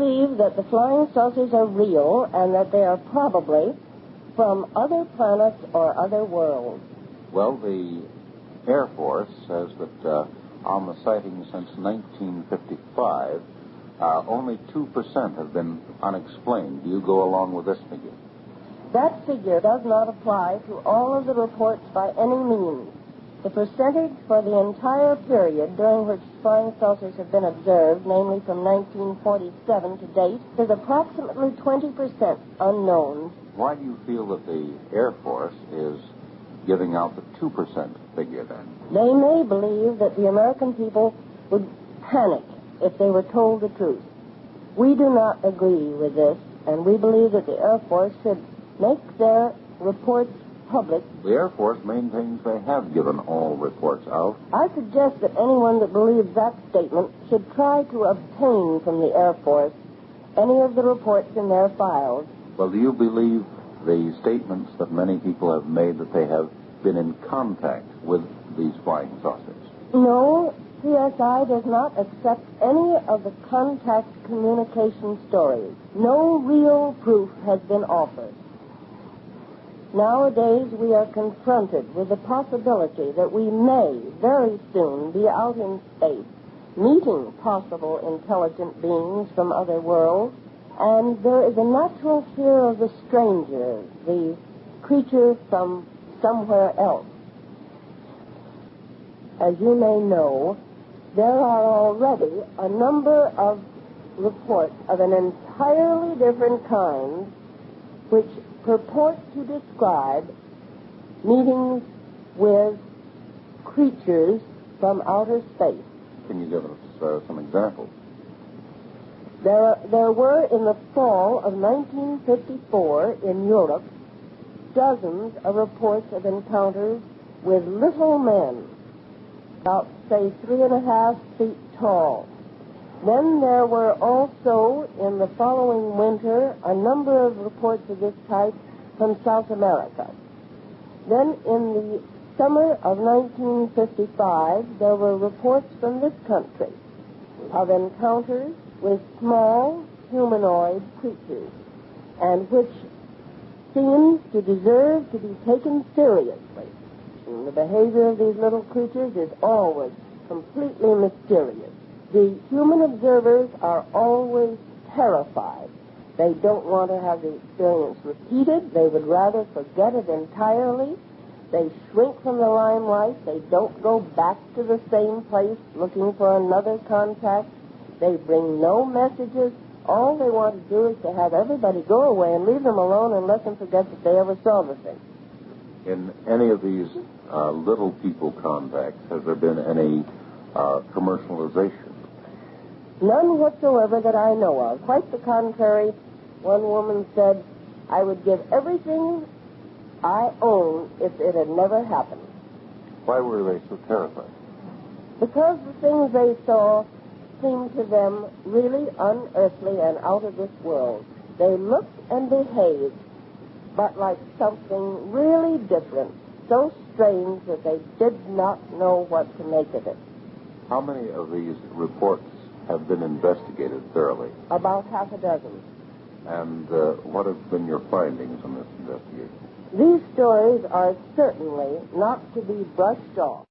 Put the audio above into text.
believe that the flying saucers are real and that they are probably from other planets or other worlds. Well, the Air Force says that on the sightings since 1955, only 2% have been unexplained. Do you go along with this figure? That figure does not apply to all of the reports by any means. The percentage for the entire period during which flying saucers have been observed, namely from 1947 to date, is approximately 20% unknown. Why do you feel that the Air Force is giving out the 2% figure then? They may believe that the American people would panic if they were told the truth. We do not agree with this, and we believe that the Air Force should make their reports public. The Air Force maintains they have given all reports out. I suggest that anyone that believes that statement should try to obtain from the Air Force any of the reports in their files. Well, do you believe the statements that many people have made that they have been in contact with these flying saucers? No, CSI does not accept any of the contact communication stories. No real proof has been offered. Nowadays, we are confronted with the possibility that we may very soon be out in space, meeting possible intelligent beings from other worlds, and there is a natural fear of the stranger, the creature from somewhere else. As you may know, there are already a number of reports of an entirely different kind which purport to describe meetings with creatures from outer space. Can you give us some examples? There were, in the fall of 1954 in Europe, dozens of reports of encounters with little men, about, say, 3.5 feet tall. Then there were also, in the following winter, a number of reports of this type from South America. Then in the summer of 1955, there were reports from this country of encounters with small humanoid creatures, and which seems to deserve to be taken seriously. And the behavior of these little creatures is always completely mysterious. The human observers are always terrified. They don't want to have the experience repeated. They would rather forget it entirely. They shrink from the limelight. They don't go back to the same place looking for another contact. They bring no messages. All they want to do is to have everybody go away and leave them alone and let them forget that they ever saw the thing. In any of these little people contacts, has there been any commercialization? None whatsoever that I know of. Quite the contrary. One woman said, I would give everything I own if it had never happened. Why were they so terrified? Because the things they saw seemed to them really unearthly and out of this world. They looked and behaved, but like something really different, so strange that they did not know what to make of it. How many of these reports have been investigated thoroughly? About half a dozen. And what have been your findings on this investigation? These stories are certainly not to be brushed off.